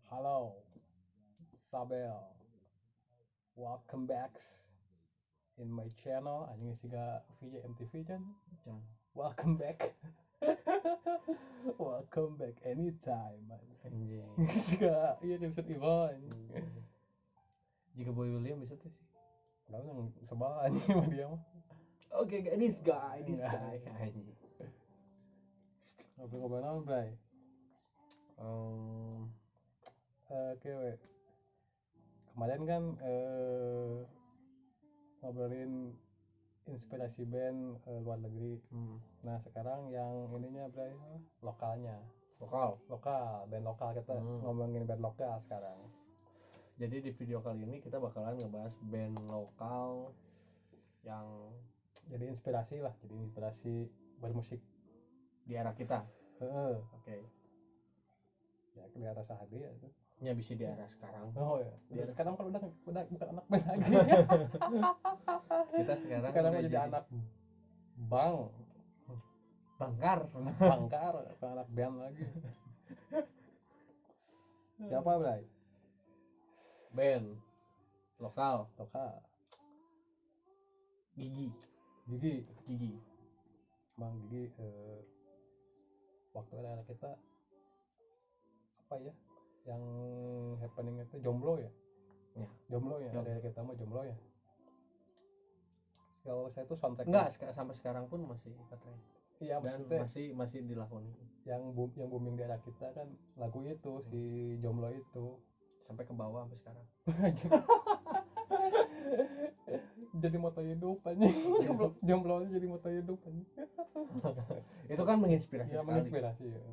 Halo, Sabel. Welcome back in my channel. Anjing siga VJ MTV kan. Welcome back. Welcome back anytime. Anjing. Siga iya Vincent Ivan. Jika Boy William bisa tuh sih. Enggak yang sebal anjing sama dia mah. Oke, this guy. Anjing. Ngobrol-ngobrol naon, Bray? Oke, kemarin kan ngobrolin inspirasi band luar negeri. Nah sekarang yang ininya Bray, lokalnya. Lokal, band lokal kita ngomongin band lokal sekarang. Jadi di video kali ini kita bakalan ngebahas band lokal yang jadi inspirasi bermusik di era kita. Oke. Ya di atas hadi ya itu. Ya bisa di era sekarang. Oh ya. Di era sekarang kan udah bukan anak band lagi. Kita sekarang udah jadi anak bangkar, bukan anak band lagi. Siapa Bray? Band lokal Gigi. Bang Gigi waktu era kita apa ya yang happening itu jomblo ya ada kita mah jomblo ya. Kalau saya tuh soundtrack enggak sampai sekarang pun masih katanya. Iya, dan masih dilakukan. Yang booming di era kita kan lagu itu si jomblo itu sampai ke bawah sampai sekarang. Jadi moto hidup aja. Jomblo jadi moto hidup aja. Itu kan menginspirasi ya, sekali. Menginspirasi ya.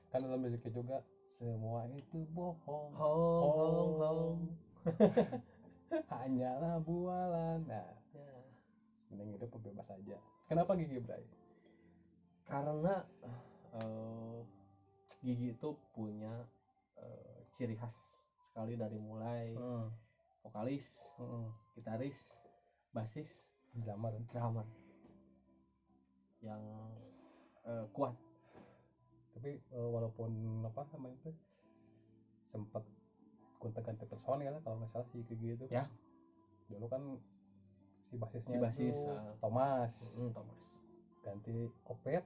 Kan dalam liriknya juga semua itu bohong. Hanyalah bualan. Nah, mending itu bebas aja. Kenapa Gigi Bray? Karena Gigi itu punya ciri khas sekali dari mulai vokalis, gitaris, basis, drummer yang kuat. Tapi walaupun apa namanya itu sempat gonta-ganti personil ya kalau nggak salah si Gigi itu. Ya. Dulu kan si basisnya Thomas. Ganti Opet,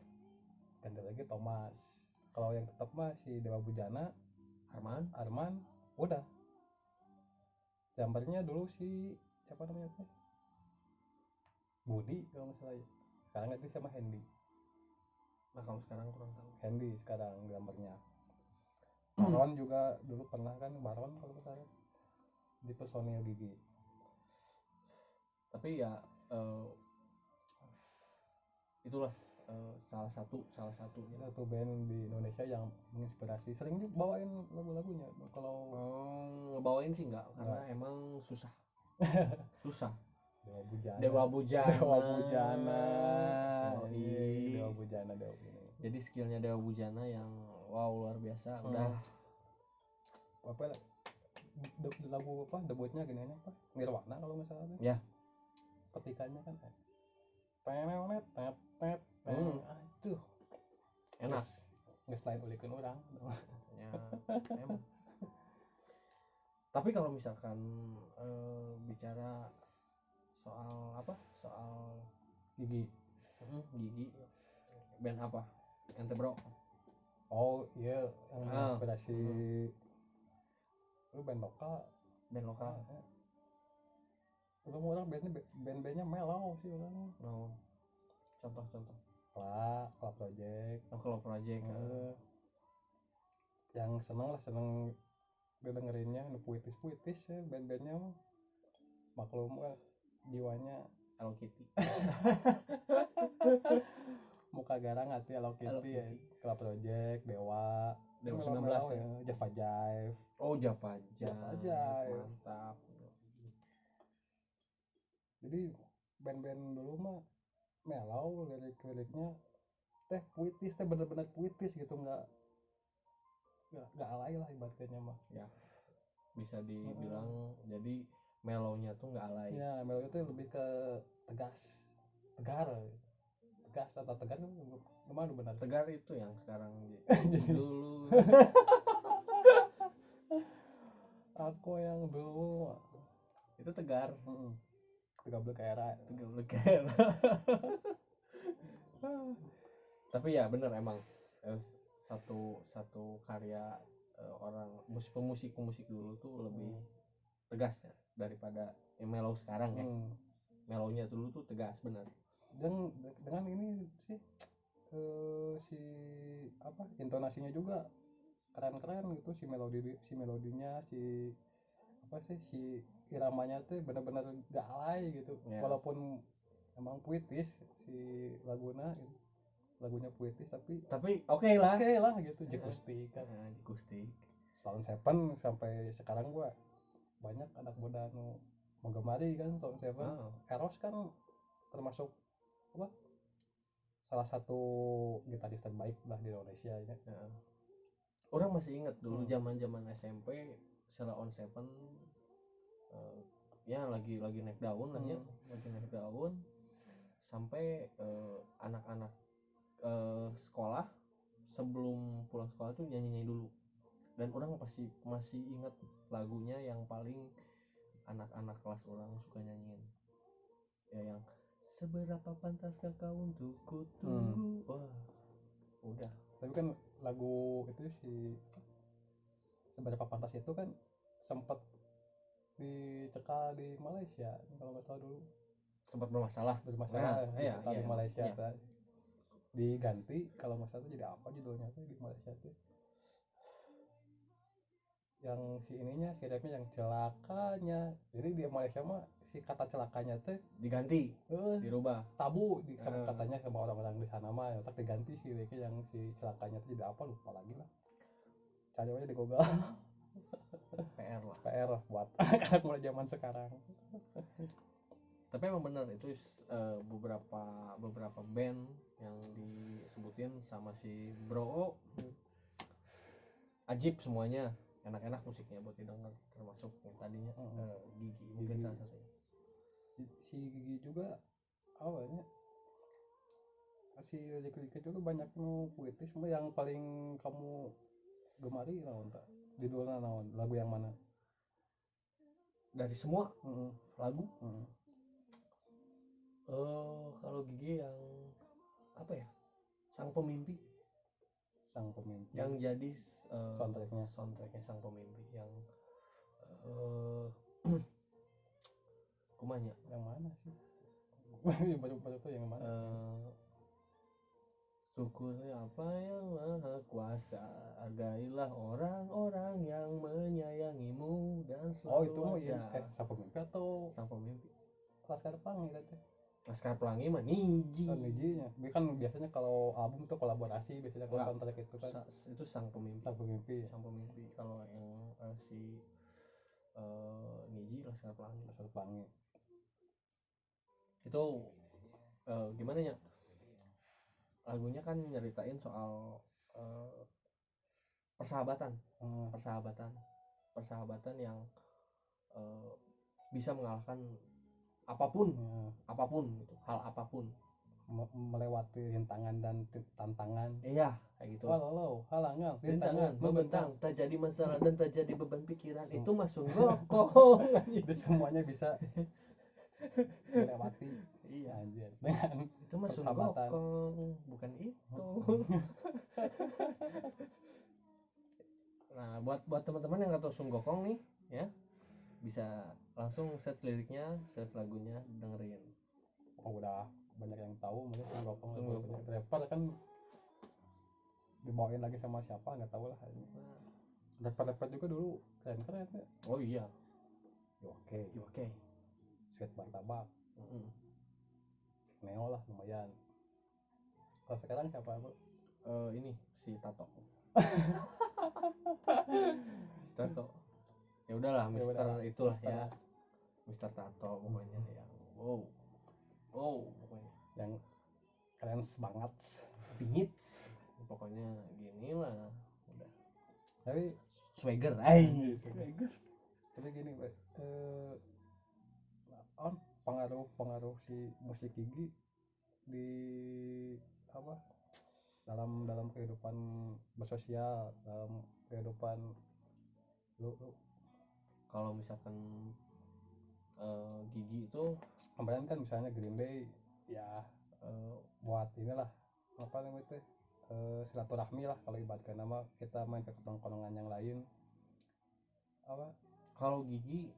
ganti lagi Thomas. Kalau yang tetap mah si Dewa Bujana, Arman, udah. Drummernya dulu si siapa namanya tuh? Budi kalau nggak salah ya. Sekarang ganti sama Hendy. Nah kalau sekarang kurang tahu. Hendy sekarang drummernya. Baron juga dulu pernah kan Baron kalau nggak salah di personil Gigi. Tapi ya itulah salah satu band di Indonesia yang menginspirasi. Sering juga bawain lagu-lagunya. Kalau ngebawain sih enggak, karena emang susah. Dewa Bujana. Jadi skillnya Dewa Bujana yang wow luar biasa. Udah apa lagu apa debutnya gini apa Nirwana kalau nggak salah ya. Petikannya kan aduh enak nggak selain ulikin orang ya, emang. Tapi kalau misalkan bicara soal Gigi band apa ente bro? Oh iya yang inspirasi lu band lokal orang band-bandnya mellow sih orang. Contoh Club Project. Yang seneng dengerinnya puitis ya band-bandnya mah. Maklum jiwanya Hello Kitty. Muka garang hati Hello Kitty ya. Club Project, Dewa 19 ya. Java Jive. Oh Java Jive. Mantap. Jadi band-band dulu mah mellow, lirik-liriknya puitis, bener-bener puitis gitu, nggak alay lah ibaratnya mah. Ya bisa dibilang jadi mellownya tuh nggak alay. Ya mellownya tuh lebih ke tegar gas atau tegar mana benar? Tegar itu yang sekarang dulu. Aku yang dulu itu tegar. 13 era. Tapi ya bener emang satu karya orang pemusik dulu tuh lebih tegas ya daripada yang mellow sekarang ya. Mellownya dulu tuh tegas bener. Dan dengan ini sih si apa intonasinya juga keren gitu, si melodinya si apa sih si iramanya tuh benar-benar gak alay gitu ya. Walaupun emang puitis si lagunya puitis tapi oke lah gitu. Jikustik kan Jikustik Stone Seven sampai sekarang gua banyak anak muda nu menggemari kan Stone Seven. Eros kan termasuk apa salah satu gitaris terbaik lah di Indonesia ini. Orang masih ingat dulu zaman SMP Stone Seven ya lagi naik daun lah ya, lagi naik daun sampai anak-anak sekolah sebelum pulang sekolah tuh nyanyi dulu, dan orang pasti masih ingat lagunya yang paling anak-anak kelas orang suka nyanyiin ya, yang seberapa pantaskah kau untuk ku tunggu. Wah udah. Tapi kan lagu itu si seberapa pantas itu kan sempat dicekal di Malaysia kalau nggak salah dulu, sempat bermasalah dicekal di Malaysia. Diganti kalau nggak salah jadi apa judulnya tuh di Malaysia tuh, yang si ininya si rapnya yang celakanya. Jadi di Malaysia mah si kata celakanya tuh diganti, dirubah, tabu di katanya sama orang-orang di sana mah, tapi diganti si liriknya yang si celakanya tuh jadi apa lupa lagi lah, cari aja di Google. PR lah buat anak-anak mulai zaman sekarang. Tapi emang bener itu beberapa band yang disebutin sama si Bro ajib semuanya, enak-enak musiknya buat didengar, termasuk yang tadinya Gigi mungkin salah satunya. Si Gigi juga awalnya si lirik-lirik juga banyak nu puitis. Yang paling kamu gemari naon tak? Judulnya naon? Lagu yang mana? Dari semua lagu? Kalau Gigi yang apa ya? Sang Pemimpi. Yang jadi soundtracknya Sang Pemimpi yang kumanya yang mana sih? Baru tuh yang mana? Syukurnya apa yang maha kuasa, hargailah orang-orang yang menyayangimu dan selalu itu ada. Sang Pemimpi atau Sang Pemimpi? Laskar Pelangi itu. Laskar Pelangi mah Niji. Nijinya. Kan biasanya kalau album tuh kolaborasi, biasanya kalau soundtrack itu kan. Itu Sang Pemimpi. Sang Pemimpi. Kalau yang si Niji Laskar Pelangi. Itu gimana ya? Lagunya kan nyeritain soal persahabatan yang bisa mengalahkan apapun gitu, hal apapun, melewati rintangan dan tantangan. Iya, kayak gitu. Walau halangan, rintangan membentang, tak jadi masalah dan tak jadi beban pikiran. Itu masuk gokong. Itu semuanya bisa dilewati. Iya, anjir. Dengan itu masuk gokong, bukan itu. Nah, buat teman-teman yang nggak tahu Sun Gokong nih, ya bisa langsung search liriknya, search lagunya, dengerin. Udah banyak yang tahu mungkin Sun Gokong. Rapper kan dibawain lagi sama siapa nggak tahu lah. Rapper juga dulu keren ya. Oh iya. Oke. Sweet Martabak. Neo lah lumayan. Kalau sekarang siapa bro? Ini si Tato. Ya udahlah, Mister itulah ya. Mister Tato pokoknya yang wow pokoknya yang keren banget, bingit pokoknya gini lah udah. Tapi swagger. Tapi gini pengaruh si musik Gigi di apa dalam kehidupan bersosial, dalam kehidupan lu kalau misalkan Gigi itu kemarin kan misalnya Green Day ya buat inilah apa namanya itu silaturahmi lah kalau ibaratkan nama kita main ke tongkrongan yang lain apa kalau Gigi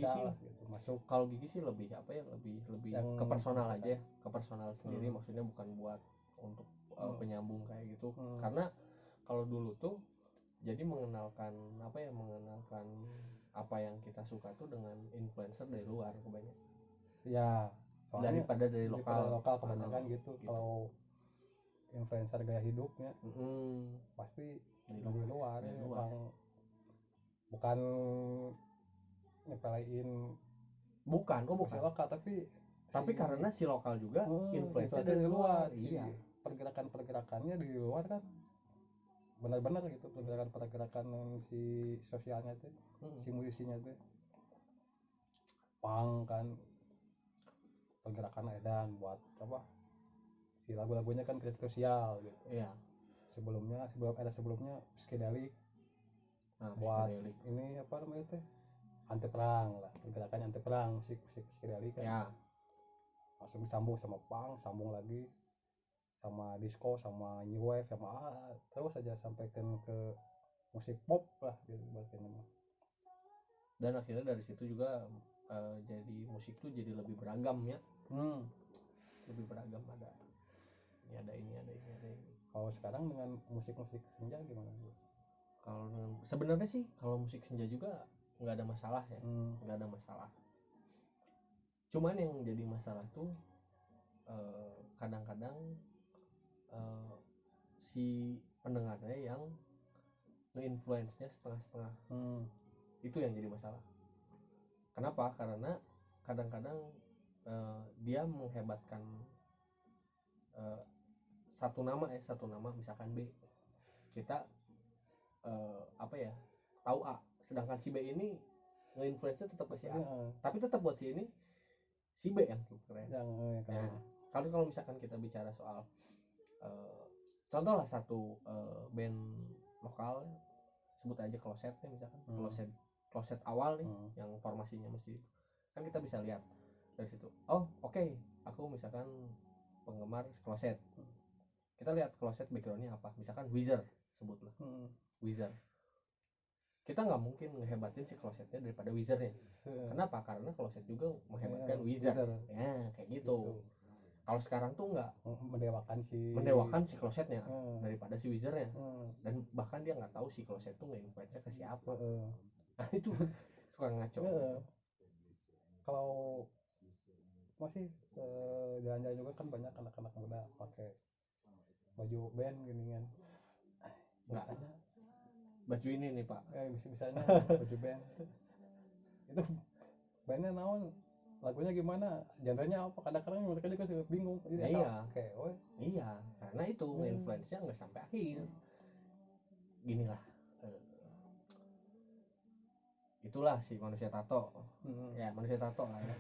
sih gitu, masuk. Kalau Gigi sih lebih apa ya, lebih yang ke personal aja ya, ke personal sendiri. Maksudnya bukan buat untuk penyambung kayak gitu. Karena kalau dulu tuh jadi mengenalkan apa yang kita suka tuh dengan influencer dari luar kebanyakan ya, daripada dari lokal kebanyakan gitu. Kalau influencer gaya hidupnya pasti dari luar. Bang, bukan nyepelein bukan lokal, tapi karena si lokal juga influencer dari luar. Iya, pergerakannya di luar kan benar-benar gitu, pergerakan si sosialnya tuh, si musisinya tuh pang kan, pergerakan edan buat apa si lagu-lagunya kan kritik sosial gitu. Iya. Sebelumnya psychedelic. Buat ini apa namanya itu anti perang lah, pergerakan anti perang musik psychedelic kan. Ya. Langsung disambung sama punk, sambung lagi sama disco, sama new wave, sama terus aja sampai ke musik pop lah gitu bahasanya. Dan akhirnya dari situ juga jadi musik tuh jadi lebih beragam ya. Lebih beragam, ada ini. Kalau sekarang dengan musik senja gimana? Kalau sebenarnya sih kalau musik senja juga nggak ada masalah ya, nggak ada masalah. Cuman yang jadi masalah tuh kadang-kadang si pendengarnya yang nge-influence-nya setengah-setengah. Itu yang jadi masalah. Kenapa? Karena kadang-kadang dia menghebatkan satu nama misalkan B, kita tahu A, sedangkan si B ini nge-influence-nya tetap ke si A, tapi tetap buat si ini si B yang keren. Nah, kalau misalkan kita bicara soal contoh lah satu band lokal, sebut aja Closet ya misalkan. Closet awal nih yang formasinya mesti kan kita bisa lihat dari situ. Oke, aku misalkan penggemar Closet. Kita lihat Closet backgroundnya apa, misalkan Weezer sebutlah. Weezer. Kita nggak mungkin ngehebatin si Closetnya daripada Weezernya. Kenapa? Karena Closet juga menghebatkan Weezer. Ya, kayak gitu. Kalau sekarang tuh nggak mendewakan si Closetnya daripada si Weezernya. Dan bahkan dia nggak tahu si Closet tuh nge-influence ke siapa. Nah, itu suka ngaco. Kalau masih jalan-jalan juga kan banyak anak-anak muda pakai baju band gini kan. Nggak ada baju ini nih Pak, bisa-bisanya baju band itu bandnya naon, lagunya gimana, genrenya apa, kadang-kadang mereka juga suka bingung. Iya, karena itu influence-nya nggak sampai akhir. Gini lah, itulah si manusia tato. Ya manusia tato lah ya.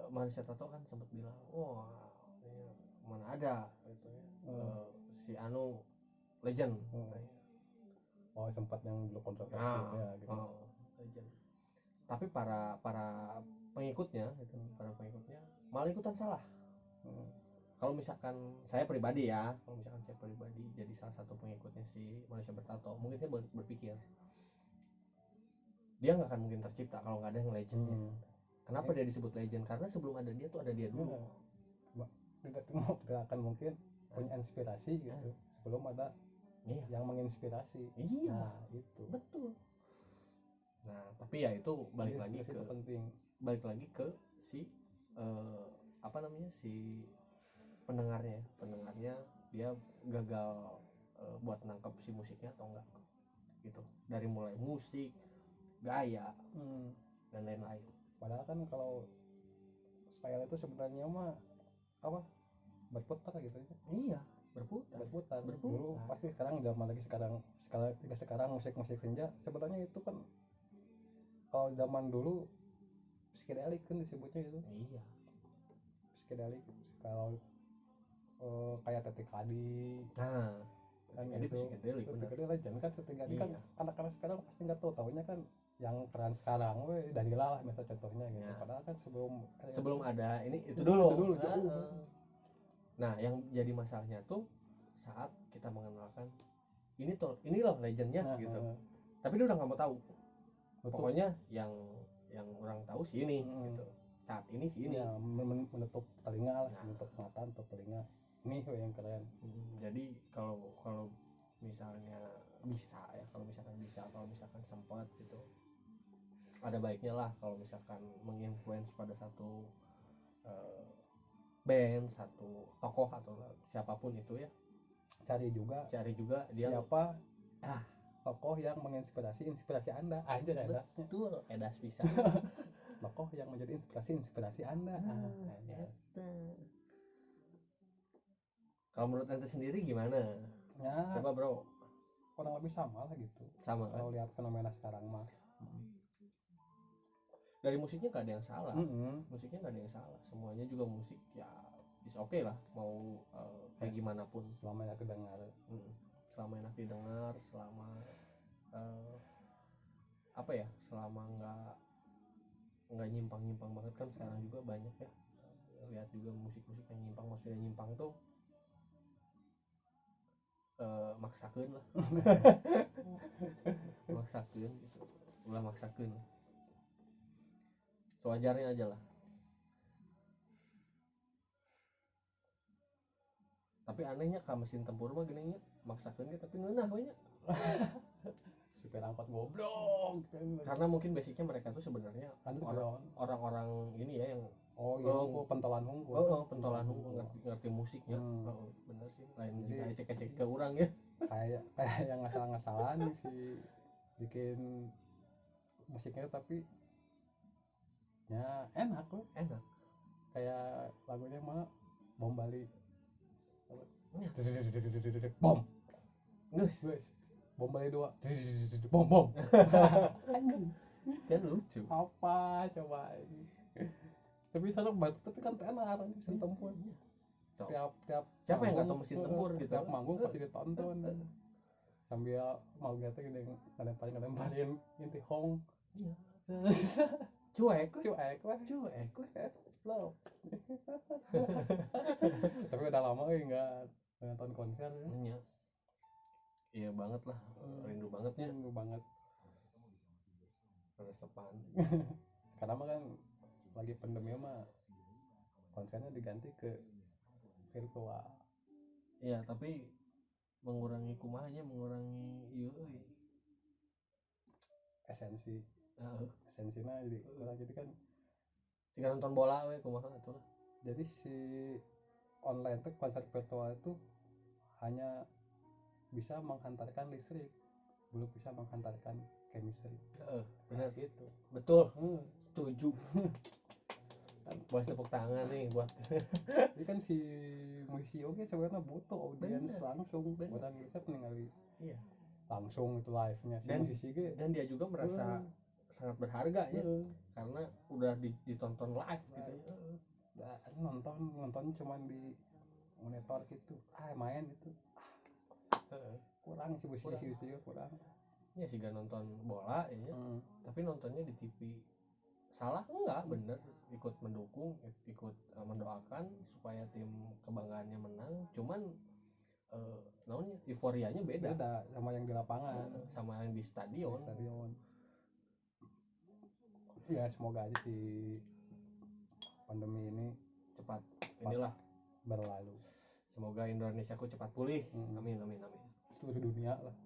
Manusia tato kan sempat bilang, wah mana ada gitu ya. Si Anu legend. Sempat yang dulu kontroversi ya gitu. Legend. Tapi para pengikutnya gitu, malah ikutan salah. Kalau misalkan saya pribadi jadi salah satu pengikutnya si manusia bertato, mungkin saya berpikir dia nggak akan mungkin tercipta kalau nggak ada yang legendnya. Kenapa dia disebut legend? Karena sebelum ada dia tuh ada dia dulu. Tidak akan mungkin punya inspirasi gitu sebelum ada yang menginspirasi. Nah, itu betul. Nah, tapi ya itu balik lagi ke si si pendengarnya dia gagal buat nangkep si musiknya atau enggak gitu, dari mulai musik, gaya dan lain-lain. Padahal kan kalau style itu sebenarnya mah berputar gitu. Iya, berputar. Dulu pasti sekarang musik senja sebenarnya itu kan kalau zaman dulu psychedelic kan disebutnya itu. Iya. psikedelik kalau kayak Teti Kadi. Nah, Kan jadi itu psikedelik Teti benar. Kadi legend kan. Teti Kadi Iya. kan anak-anak sekarang pasti nggak tahu, taunya kan yang peran sekarang Danila lah misal contohnya gitu Ya. Padahal kan sebelum ada ini itu dulu jauh. Nah yang jadi masalahnya tuh saat kita mengenalkan ini loh legendnya gitu. Tapi dia udah nggak mau tahu. Betul. Pokoknya yang orang tahu sih ini gitu. Saat ini sih ini. Ya, menutup telinga lah, menutup mata, menutup telinga. Ini yang keren. Jadi kalau misalnya bisa ya, kalau misalkan sempat gitu, ada baiknya lah kalau misalkan menginfluence pada satu band, satu tokoh atau siapapun itu ya. Cari juga dia siapa tokoh yang menginspirasi Anda aja edasnya. Betul, edas bisa. Tokoh yang menjadi inspirasi Anda. Kalau menurut ente sendiri gimana? Ya, coba bro. Kurang lebih sama lah gitu. Sama kan? Kalau lihat fenomena sekarang mah. Dari musiknya gak ada yang salah. Musiknya gak ada yang salah. Semuanya juga musik ya is okay lah. Mau kayak gimana pun. Selama enak didengar. Selama enak didengar, selama apa ya? Selama nggak nyimpang banget kan sekarang juga banyak ya. Lihat juga musik-musik yang nyimpang, maksudnya nyimpang tuh maksakeun lah. Maksakeun gitu. Ulah maksakeun. Sewajarnya aja lah. Tapi anehnya ka mesin tempur mah gini nya maksakeun tapi ngeunah we nya. Supir angkot goblok kan. Karena mungkin basicnya mereka tuh sebenarnya orang-orang ini ya yang pentolan hungkul. Pentolan hungkul ngerti musiknya. Bener sih. Lain jika ecek-ecek ke urang ya. Kayak yang ngasal-ngasalan sih bikin musiknya tapi ya enak. Kayak lagunya mah Bom Bali. Bom. Guys. Bom Bali 2. Bom. Kan lucu. Apa coba ini. Tapi sana batu tapi kan tenar mesin tempur. Tiap siapa yang nggak tahu mesin tempur gitu. Tiap manggung pasti ditonton. Sambil mau gitu ngelemparin inti hong. Cuek loh. Tapi udah lama enggak nonton konser ya. Iya banget lah. Rindu bangetnya. Resepan. Sekarang mah kan lagi pandemi mah konsernya diganti ke virtual. Iya, tapi mengurangi esensinya jadi kan jika nonton bola we kumaha atuh. Jadi si online tuh konser virtual itu hanya bisa menghantarkan listrik, belum bisa menghantarkan chemistry. Benar gitu. Betul. Setuju. Buat tepuk tangan nih buat. Ini kan si musisi sebenarnya butuh audiens langsung. Orang bisa ningali. Iya. Langsung itu live-nya si musisi dan dia juga merasa sangat berharga ya. Karena udah ditonton live gitu. Nonton cuman di monitor gitu. Main gitu. Kurang sih musisi kurang. Ya sih gak nonton bola ya. Tapi nontonnya di TV. Salah enggak, bener, ikut mendukung, ikut mendoakan supaya tim kebanggaannya menang. Cuman euforianya beda sama yang di lapangan, sama yang di stadion. Ya semoga aja si pandemi ini cepat berlalu. Semoga Indonesia ku cepat pulih. Amin. Seluruh dunia lah.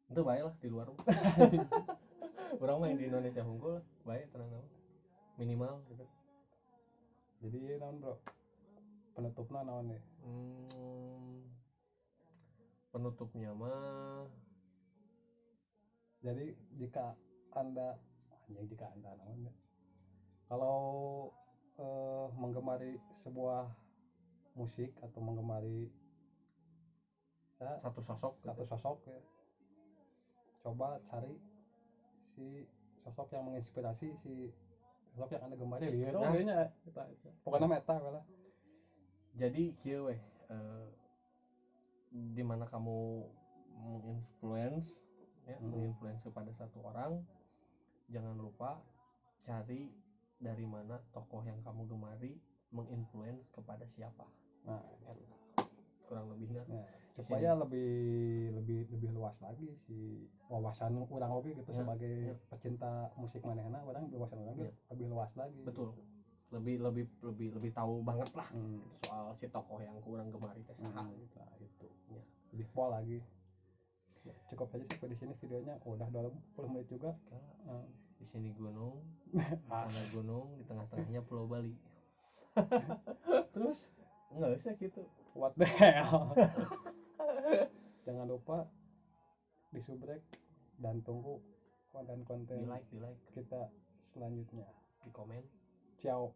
Itu baik lah di luar. Orang main di Indonesia unggul baik tenang minimal gitu. Jadi naon bro, penutupnya naon deh? Penutupnya mah jadi jika anda naon deh, kalau menggemari sebuah musik atau menggemari satu sosok ya, coba cari si sosok yang menginspirasi si vlog yang anda gemari lihat nya pokoknya meta lah. Jadi kieu weh di mana kamu menginfluence ya, menginfluence kepada satu orang, jangan lupa cari dari mana tokoh yang kamu gemari menginfluence kepada siapa. Nah, kurang lebihnya supaya lebih luas lagi si wawasan orang oke gitu ya, sebagai pecinta musik manehna orang wawasan orang ya, lebih luas lagi. Betul. Lebih tahu banget lah soal si tokoh yang kurang gemari teh saha gitu. Nah, itu. Ya. Lebih pol lagi. Ya, cukup aja sih di sini videonya udah 20 menit juga. Di sini gunung, di sana gunung, di tengah-tengahnya Pulau Bali. Terus enggak usah gitu. What the hell. Jangan lupa di subrek dan tunggu konten-konten di like kita selanjutnya. Di komen. Ciao.